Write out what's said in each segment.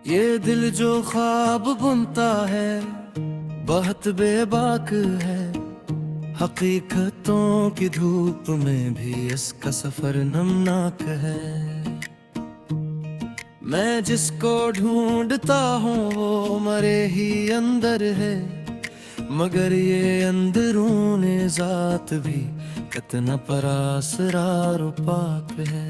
ये दिल जो ख्वाब बुनता है बहुत बेबाक है। हकीकतों की धूप में भी इसका सफर नमनाक है। मैं जिसको ढूंढता हूँ वो मरे ही अंदर है, मगर ये अंदरूनी जात भी कितना परासरार व पाक है।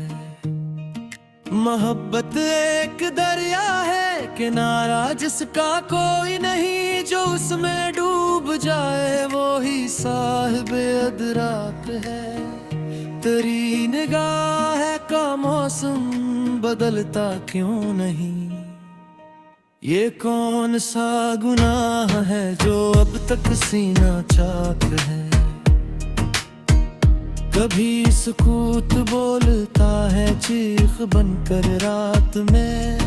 मोहब्बत एक दरिया है किनारा जिसका कोई नहीं, जो उसमें डूब जाए वो ही साहिब अदराक है। तेरी निगाह का मौसम बदलता क्यों नहीं, ये कौन सा गुनाह है जो अब तक सीना चाक है। कभी सुकूत बोलता है चीख बनकर रात में,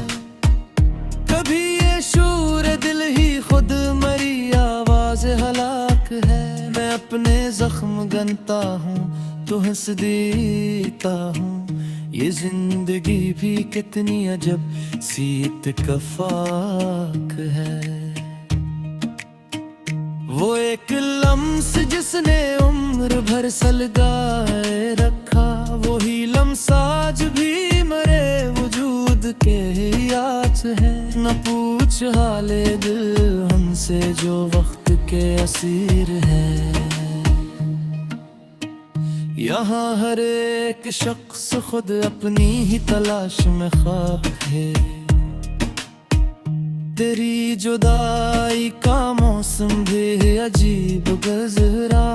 कभी ये शूर दिल ही खुद मरी आवाज हलाक है। मैं अपने जख्म गनता हूँ तो हंस देता हूँ, ये जिंदगी भी कितनी अजब सीत कफाक है। वो एक लम्स जिसने उम्र भर सलगाए रखा, वो ही लम्स आज भी मरे वजूद के याद है। न पूछ हाले दिल हमसे जो वक्त के असीर है। यहाँ हर एक शख्स खुद अपनी ही तलाश में ख्वाब है। तेरी जुदाई का मौसम भी अजीब गुज़रा,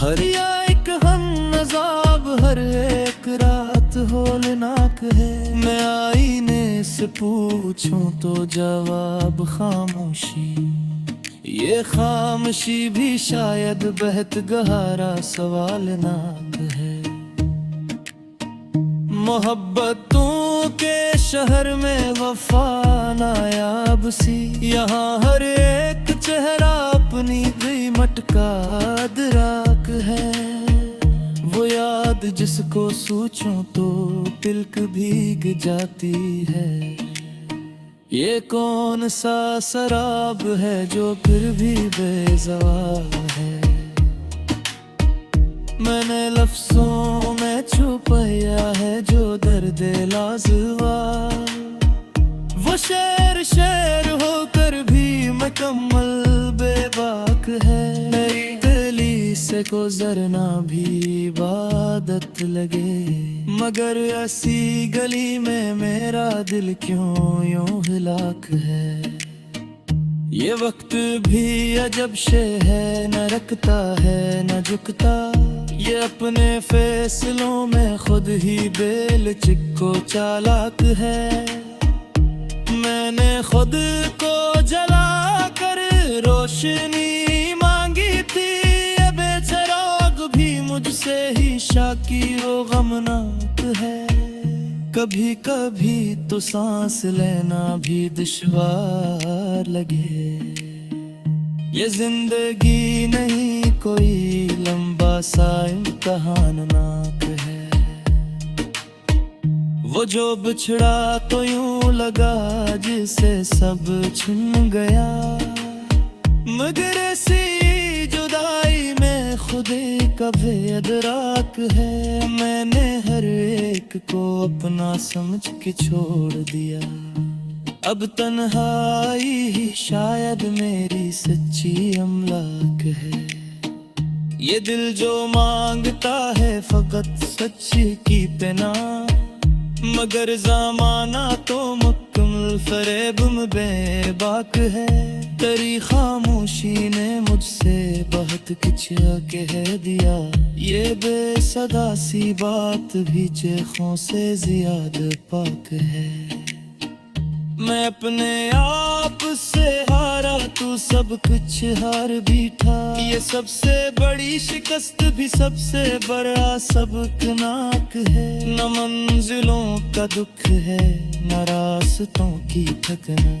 हर एक हम नज़ाब हर एक रात होलनाक है। मैं आईने से पूछूं तो जवाब खामोशी, ये खामोशी भी शायद बेहद गहरा सवालनाक है। मोहब्बतों के शहर में वफा नायाब सी, यहाँ हर एक चेहरा अपनी कीमत का अदराक है। वो याद जिसको सोचूं तो तिलक भीग जाती है। ये कौन सा शराब है जो फिर भी बेज़वाब है। मैंने लफ्ज़ों में छुपाया है जो दर्द लाज़वा, वो शेर शेर होकर भी मुकम्मल बेबाक है। मेरी गली से गुज़रना भी इबादत लगे, मगर ऐसी गली में मेरा दिल क्यों यूं हिलाक है। ये वक्त भी अजब शे है, न रखता है न झुकता, ये अपने फैसलों में खुद ही बेल चिक्को चालाक है। मैंने खुद को जला कर रोशनी मांगी थी, ये बेचराग भी मुझसे ही शाकी वो गमनाक है। कभी कभी तो सांस लेना भी दुश्वार लगे। ये जिंदगी नहीं कोई लंबा सा इम्तिहानाक है। वो जो बिछड़ा तो यूं लगा जिसे सब छुन गया, मगर ऐसी जुदाई में खुदे का बेअदराक है। मैंने हर एक को अपना समझ के छोड़ दिया, अब तन्हाई ही शायद मेरी सच्ची अमलाक है। ये दिल जो मांगता है फकत सच्ची की पना, मगर ज़माना तो मुकम्मल फरेब में बेबाक है। तेरी खामोशी ने मुझसे बहुत कुछ कह दिया, ये बेसदा सी बात भी चेखों से ज्यादा पाक है। मैं अपने आप से हारा तू सब कुछ हार बैठा, ये सबसे बड़ी शिकस्त भी सबसे बड़ा सबकनाक है। न मंजिलों का दुख है न रास्तों की थकना,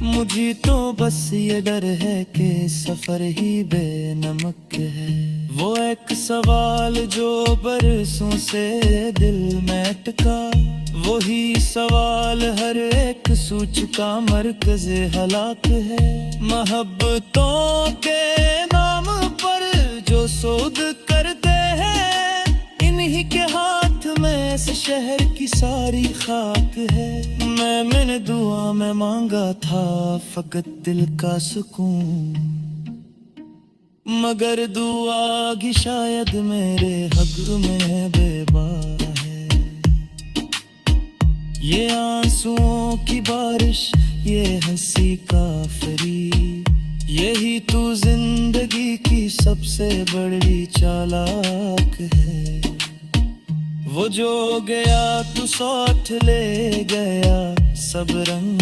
मुझे तो बस ये डर है कि सफर ही बेनमक है। वो एक सवाल जो बरसों से दिल में अटका, वही सवाल हर एक सूच का मरकज हलाक है। मोहब्बतों के नाम पर जो सोद करते हैं, इन्हीं के हाथ में इस शहर की सारी खाक है। मैंने दुआ में मांगा था फकत दिल का सुकून, मगर दुआ की शायद मेरे हक में बेबा है। ये आंसुओं की बारिश, ये हंसी काफरी, यही तू जिंदगी की सबसे बड़ी चालाक है। वो जो गया तू साथ ले गया सब रंग,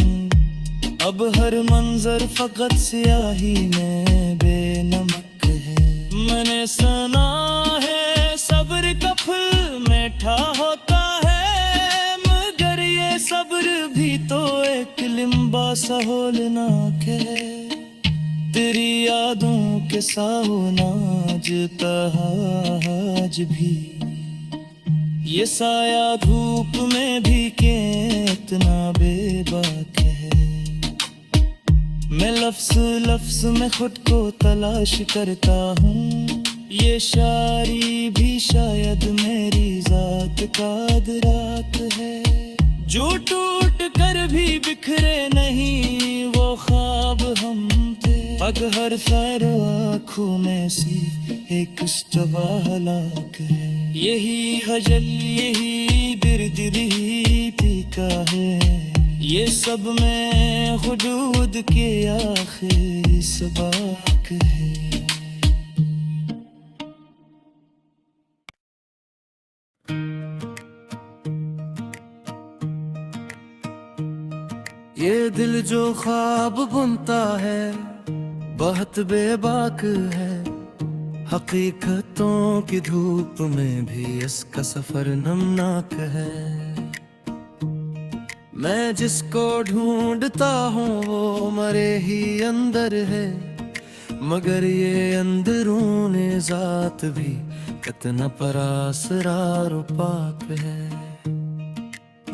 अब हर मंजर फकत स्याही में बेनमक है। मैंने सुना है सब्र का फल मीठा होता है, मगर ये सब्र भी तो एक लिम्बा सा होलनाक है। तेरी यादों के साहुनाज तहाज भी, ये साया धूप में भी कितना बेबाक है। मैं लफ्ज़ लफ्ज़ में खुद को तलाश करता हूँ, ये शायरी भी शायद मेरी जात का अदराक है। जो टूट कर भी बिखरे नहीं वो ख्वाब हम थे, अगर खैर आँखों में सी एक हलाक है। यही हजल यही बिर्द यही पीका है, ये सब में हुदूद के आखिर सबाक है। ये दिल जो ख्वाब बुनता है बहुत बेबाक है, हकीकतों की धूप में भी इसका सफर नमनाक है। मैं जिसको ढूंढता हूँ वो मरे ही अंदर है, मगर ये अंदरूनी जात भी कितना परासरार पाक है।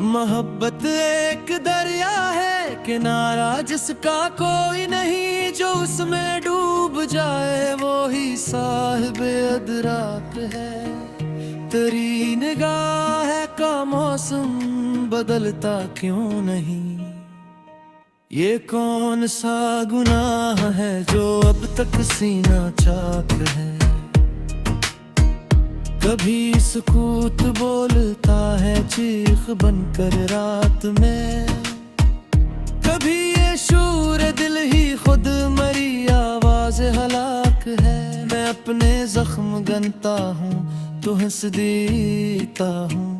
मोहब्बत एक दरिया है किनारा जिसका कोई नहीं, जो उसमें डूब जाए वो ही साहिब अदराक है। तेरी निगाह का मौसम बदलता क्यों नहीं, ये कौन सा गुनाह है जो अब तक सीना चाक है। कभी सुकूत बोलता है चीख बनकर रात में, कभी ये शूर दिल ही खुद मरी आवाज हलाक है। मैं अपने जख्म गनता हूँ तो हंस देता हूँ,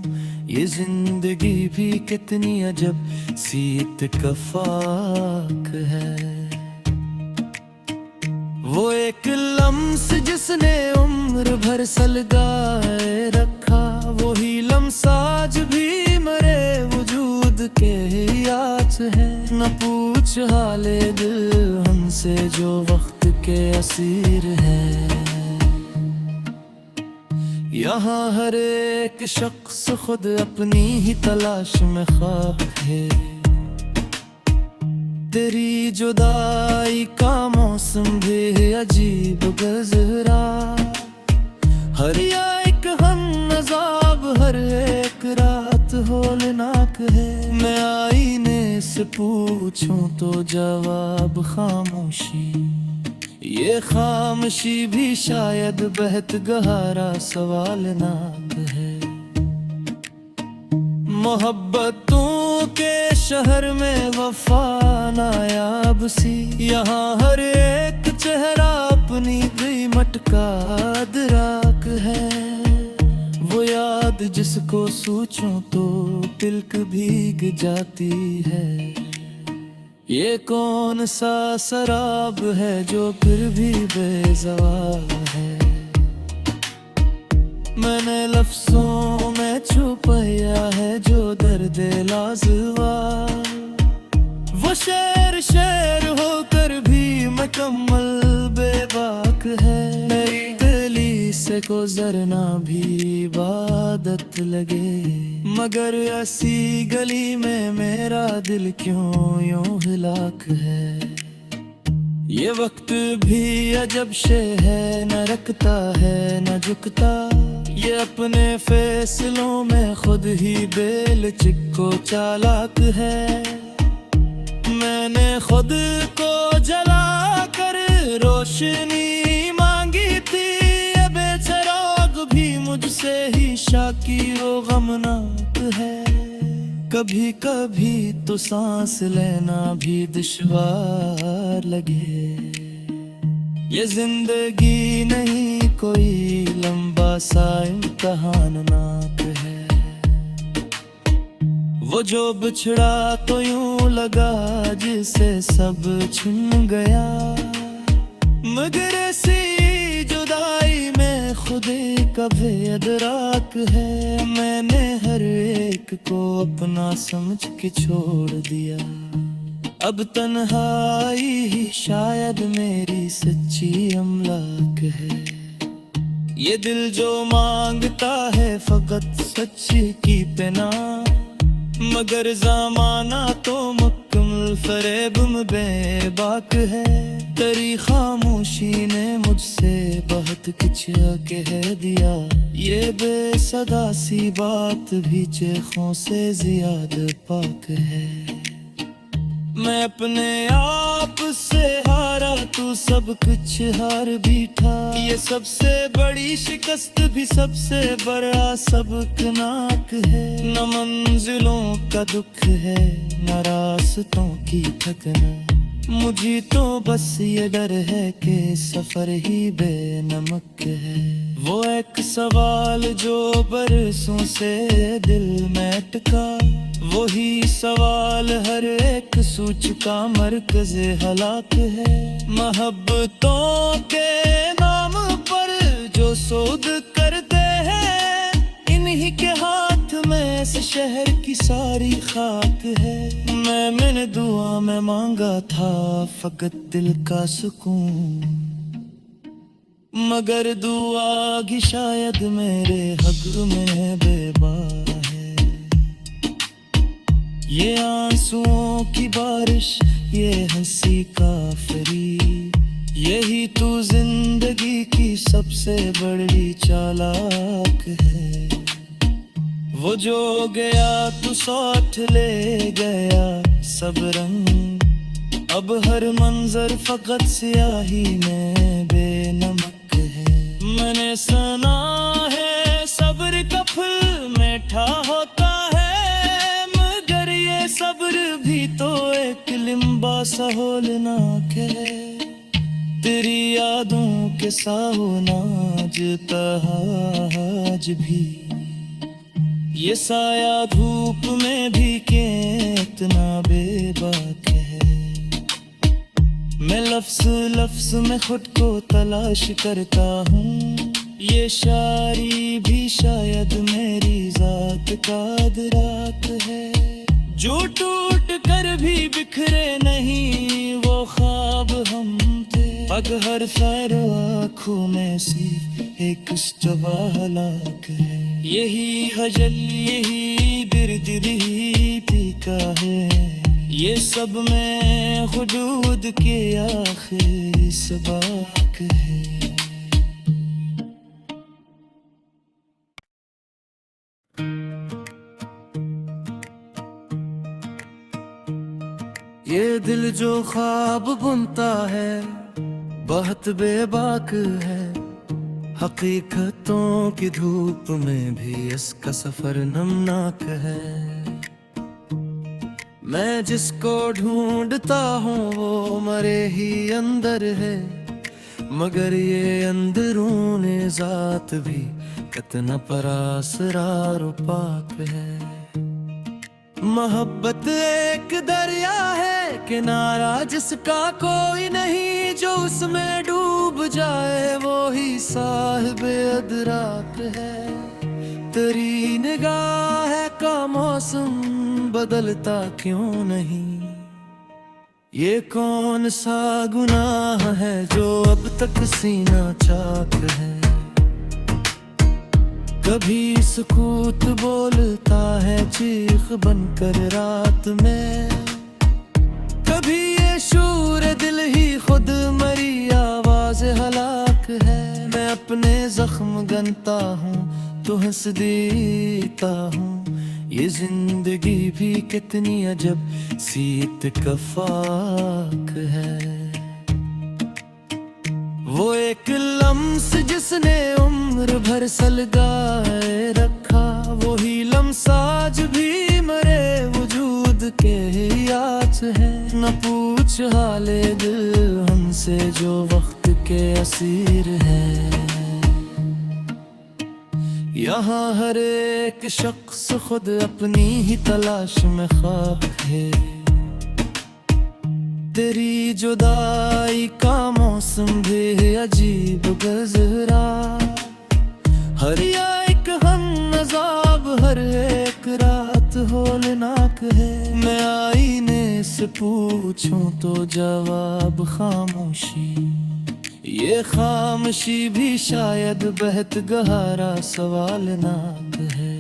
ये जिंदगी भी कितनी अजब सी इत्तेफाक है। वो एक लम्स जिसने उम्र भर सलगाए रखा, वही लम्स आज भी मरे वजूद के याद है। न पूछ हाले दिल हमसे जो वक्त के असीर है, यहाँ हर एक शख्स खुद अपनी ही तलाश में ख्वाब है। तेरी जुदाई का मौसम भी अजीब गुज़रा, हर एक हम नज़ाब हर एक रात होलनाक है। मैं आईने से पूछूं तो जवाब खामोशी, ये खामोशी भी शायद बेहद गहरा सवालनाक है। मोहब्बतों के शहर में वफा नायाब सी, यहाँ हर एक चेहरा अपनी कीमत का अदराक है। वो याद जिसको सोचूं तो तिलक भीग जाती है, ये कौन सा शराब है जो फिर भी बेज़वाब है। मैंने लफ्ज़ों में छुपाया है जो दर्द लाजवा, वो शेर शेर होकर भी मुकम्मल बेबाक है। मेरी गली से नशे को जरना भी इबादत लगे। मगर ऐसी गली में मेरा दिल क्यों यूं हिलाक है। ये वक्त भी अजब शे है, न रखता है न झुकता। ये अपने फैसलों में खुद ही बेल चिक्को चालाक है। मैंने खुद को जला कर रोशनी मांगी थी। ये बेचराग भी मुझसे ही शाकिर व गमनाक है। कभी कभी तो सांस लेना भी दुश्वार लगे। ये जिंदगी नहीं कोई लंबा सा इम्तिहानाक है। वो जो बिछड़ा तो यूं लगा जिसे सब छिन गया। मगर ऐसी जुदाई में खुदे का बेअदराक है। मैंने हर एक को अपना समझ के छोड़ दिया। अब तन्हाई ही शायद मेरी सच्ची अमलाक है। ये दिल जो मांगता है फकत सच्ची की पना। मगर ज़माना तो मुकम्मल फरेब में बेबाक है। तेरी खामोशी ने मुझसे बहुत कुछ कह दिया। ये बेसदा सी बात भी चेखों से ज्यादा पाक है। मैं अपने आप से हारा, तू सब कुछ हार बैठा। ये सबसे बड़ी शिकस्त भी सबसे बड़ा सबकनाक है। न मंजिलों का दुख है न रास्तों की थकना। मुझे तो बस ये डर है कि सफर ही बेनमक है। वो एक सवाल जो बरसों से दिल में अटका। वही सवाल हर एक सूचका मरकज़े हलाक है। मोहब्बतों के नाम पर जो सौद करते हैं, इन्हीं के हाथ में इस शहर की सारी खाक है। मैंने दुआ में मांगा था फकत दिल का सुकून। मगर दुआ की शायद मेरे हक में बेबा है। ये आंसुओं की बारिश, ये हंसी काफरी, यही तो जिंदगी की सबसे बड़ी चालाक है। वो जो गया तो साथ ले गया सब रंग। अब हर मंजर फकत स्याही में बेनमक है। मैंने सुना है सब्र का फल मीठा होता है। मगर ये सब्र भी तो एक लिम्बा सा होलनाक है। तेरी यादों के साहो नाज तहाज भी, ये साया धूप में भी कितना बेबाक है। मैं लफ्ज़ लफ्ज़ में खुद को तलाश करता हूँ। ये शायरी भी शायद मेरी जात का अदराक है। जो टूट कर भी बिखरे नहीं वो ख्वाब हम थे। पग हर खैर आँखों में सी एक हलाक है। यही हजल यही बिर्द यही पीका है। ये सब में हुदूद के आखिर सबाक है। ये दिल जो ख्वाब बुनता है बहुत बेबाक है। हकीकतों की धूप में भी इसका सफर नमनाक है। मैं जिसको ढूंढता हूँ वो मरे ही अंदर है। मगर ये अंदरूनी जात भी कितना परासरार पाक है। मोहब्बत एक दरिया है किनारा जिसका कोई नहीं। जो उसमें डूब जाए वो ही साहिबे अदराक है। तेरी निगाह का मौसम बदलता क्यों नहीं। ये कौन सा गुनाह है जो अब तक सीना चाक है। कभी सुकूत बोलता है चीख बनकर रात में, कभी ये शूर दिल ही खुद मरी आवाज हलाक है। मैं अपने जख्म गनता हूँ तो हंस देता हूँ, ये जिंदगी भी कितनी अजब सी इत्तेफाक है। वो एक लम्स जिसने उम्र भर सलगाए रखा, वही लम्स आज भी मरे वजूद के याद है। न पूछ हाले दिल हमसे जो वक्त के असीर है। यहाँ हर एक शख्स खुद अपनी ही तलाश में ख्वाब है। तेरी जुदाई का मौसम भी अजीब गुज़रा, हर एक हम अज़ाब हर एक रात होलनाक है। मैं आईने से पूछूं तो जवाब खामोशी, ये खामोशी भी शायद बेहद गहरा सवालनाक है।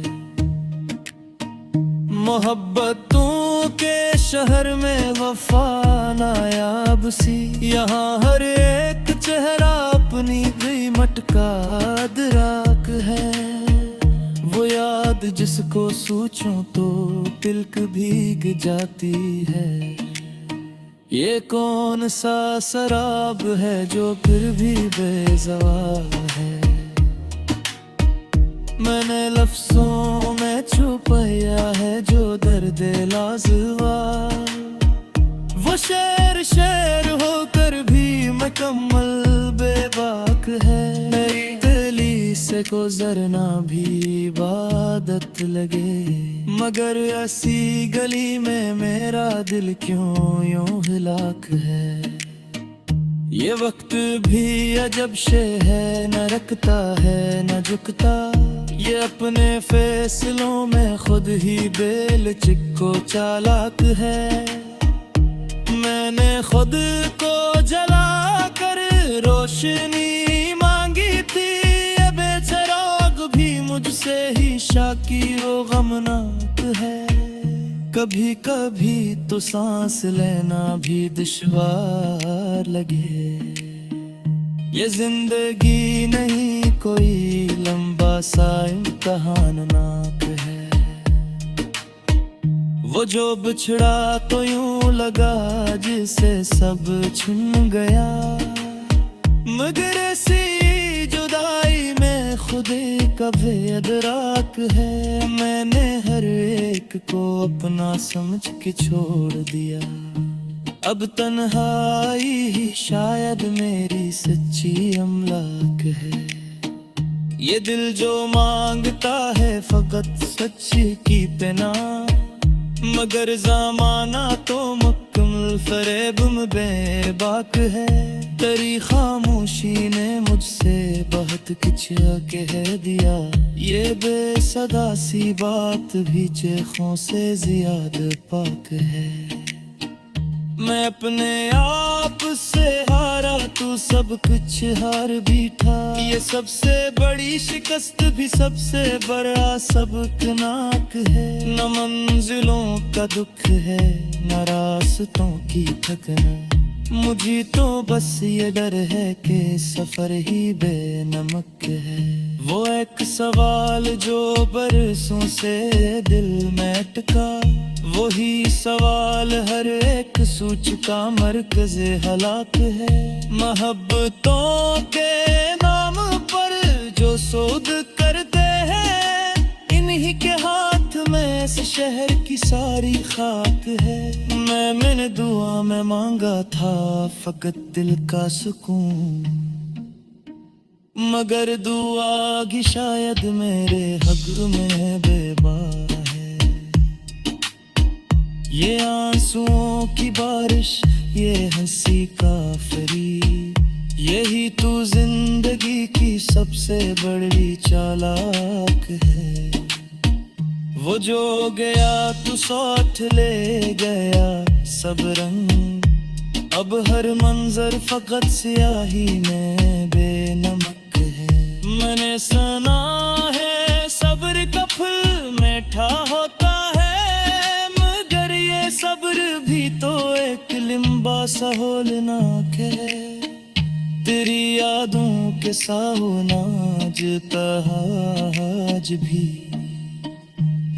मोहब्बतों के शहर में वफा नायाब सी, यहाँ हर एक चेहरा अपनी कीमत का अदराक है। वो याद जिसको सोचूं तो तिलक भीग जाती है। ये कौन सा शराब है जो फिर भी बेज़वाल है। मैंने लफ्ज़ों में छुपाया है जो दर्द लाज़वाब, वो शेर शेर होकर भी मुकम्मल बेबाक है। मेरी दिली से गुज़रना भी इबादत लगे, मगर ऐसी गली में मेरा दिल क्यों यूं हिलाक है। ये वक्त भी अजब शे है, न रखता है न झुकता, ये अपने फैसलों में खुद ही बेल चिक्को चालाक है। मैंने खुद को जला कर रोशनी मांगी थी, ये बेचराग भी मुझसे ही शाकी वो गमनाक है। कभी कभी तो सांस लेना भी दुश्वार लगे। ये जिंदगी नहीं कोई लंबा सा इम्तिहानाक है। वो जो बिछड़ा तो यूं लगा जिसे सब छिन गया, मगर ऐसी जुदाई में खुदे का बेअदराक है। मैंने हर एक को अपना समझ के छोड़ दिया, अब तन्हाई ही शायद मेरी सच्ची अमलाक है। ये दिल जो मांगता है फकत सच्ची की पना, मगर ज़माना तो मुकम्मल फरेब में बेबाक है। तेरी खामोशी ने मुझसे बहुत कुछ कह दिया, ये बेसदा सी बात भी चेखों से ज्यादा पाक है। मैं अपने आप से हारा तू सब कुछ हार भी था, ये सबसे बड़ी शिकस्त भी सबसे बड़ा सबकनाक है। न मंजिलों का दुख है न रास्तों की थकना, मुझे तो बस ये डर है कि सफर ही बेनमक है। वो एक सवाल जो बरसों से दिल में अटका, वही सवाल हर एक सूच का मरकज हलाक है। मोहब्बतों के नाम पर जो सोद करते हैं, इन्हीं के हाथ में इस शहर की सारी खाक है। मैंने दुआ में मांगा था फकत दिल का सुकून, मगर दुआ की शायद मेरे हक में बेबा है। ये आंसुओं की बारिश ये हंसी काफरी, यही तो जिंदगी की सबसे बड़ी चालाक है। वो जो गया तू साथ ले गया सब रंग, अब हर मंजर फकत स्याही में बेनमक है। मैंने सुना है सा होलनाक है। तेरी यादों के साहुनाजता आज भी,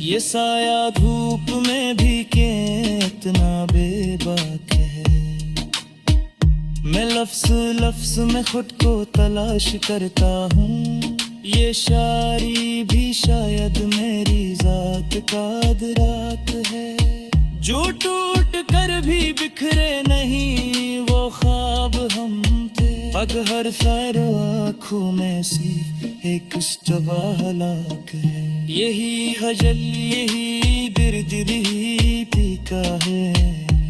ये साया धूप में भी कितना बेबाक है। मैं लफ्ज़ लफ्ज़ में खुद को तलाश करता हूँ, ये शायरी भी शायद मेरी ज़ात का अदराक है। जो टूट कर भी बिखरे नहीं वो ख्वाब हम थे, अगर हर खैर आँखों में सी एक इस्तबाहलाक है। यही हजल यही दिर्द यही पीका है,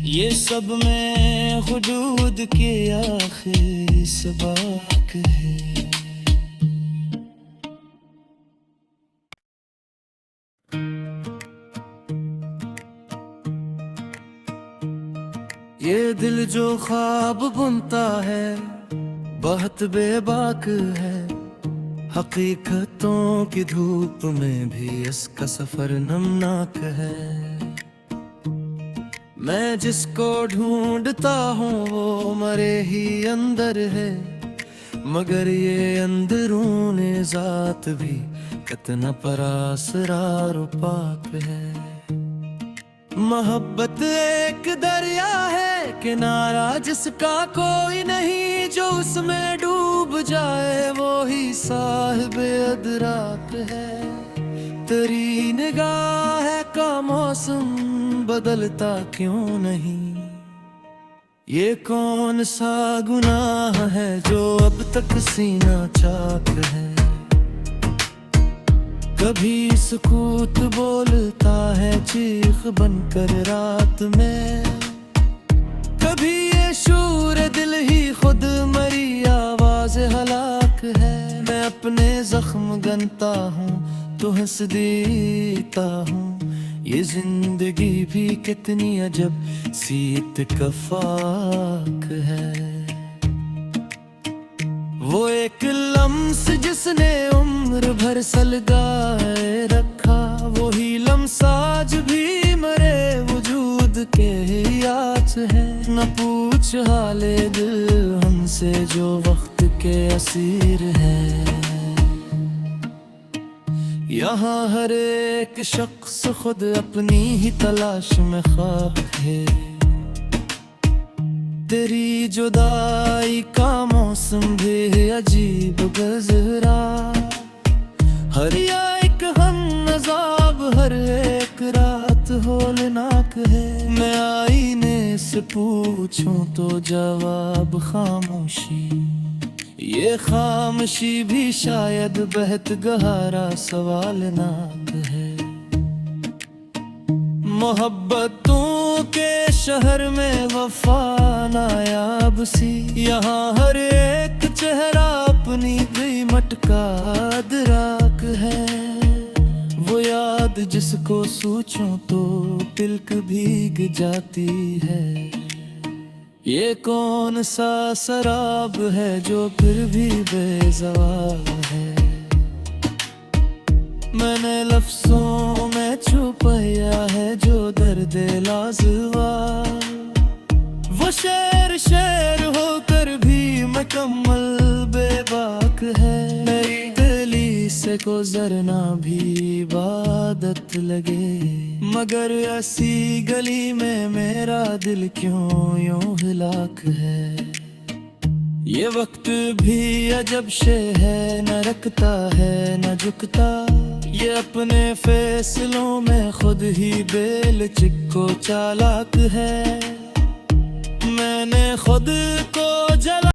ये सब में हुदूद के आखिर सबाक है। ये दिल जो ख्वाब बुनता है बहुत बेबाक है, हकीकतों की धूप में भी इसका सफर नमनाक है। मैं जिसको ढूंढता हूँ वो मरे ही अंदर है, मगर ये अंदरूने ज़ात भी कितना परासरार पाक है। मोहब्बत एक दरिया है किनारा जिसका कोई नहीं, जो उसमें डूब जाए वो ही साहिब अदराक है। तेरी निगाह का मौसम बदलता क्यों नहीं, ये कौन सा गुनाह है जो अब तक सीना चाक है। कभी सुकूत बोलता है चीख बनकर रात में, कभी ये शूर दिल ही खुद मरी आवाज हलाक है। मैं अपने जख्म गनता हूँ तो हंस देता हूँ, ये जिंदगी भी कितनी अजब सी इत्तेफाक है। वो एक लम्स जिसने उम्र भर सलगाए रखा, वही लम्स आज भी मरे वजूद के याद है। न पूछ हाले दिल हमसे जो वक्त के असीर है। यहाँ हर एक शख्स खुद अपनी ही तलाश में ख्वाब है। तेरी जुदाई का मौसम भी अजीब गुज़रा, हर एक हम नज़ाब हर एक रात होलनाक है। मैं आईने से पूछूं तो जवाब खामोशी, ये खामोशी भी शायद बेहद गहरा सवालनाक है। मोहब्बतों के शहर में वफा नायाब सी, यहाँ हर एक चेहरा अपनी कीमत का अदराक है। वो याद जिसको सोचूं तो तिलक भीग जाती है, ये कौन सा शराब है जो फिर भी बेज़वाल है। मैंने लफ्ज़ों में छुपाया है जो दर्द लाज़वा, वो शेर शेर होकर भी मुकम्मल बेबाक है। मेरी गली से गुज़रना भी इबादत लगे, मगर ऐसी गली में मेरा दिल क्यों यूं हिलाक है। ये वक्त भी अजब शे है, न रखता है न झुकता, ये अपने फैसलों में खुद ही बेल चिक्को चालाक है। मैंने खुद को जला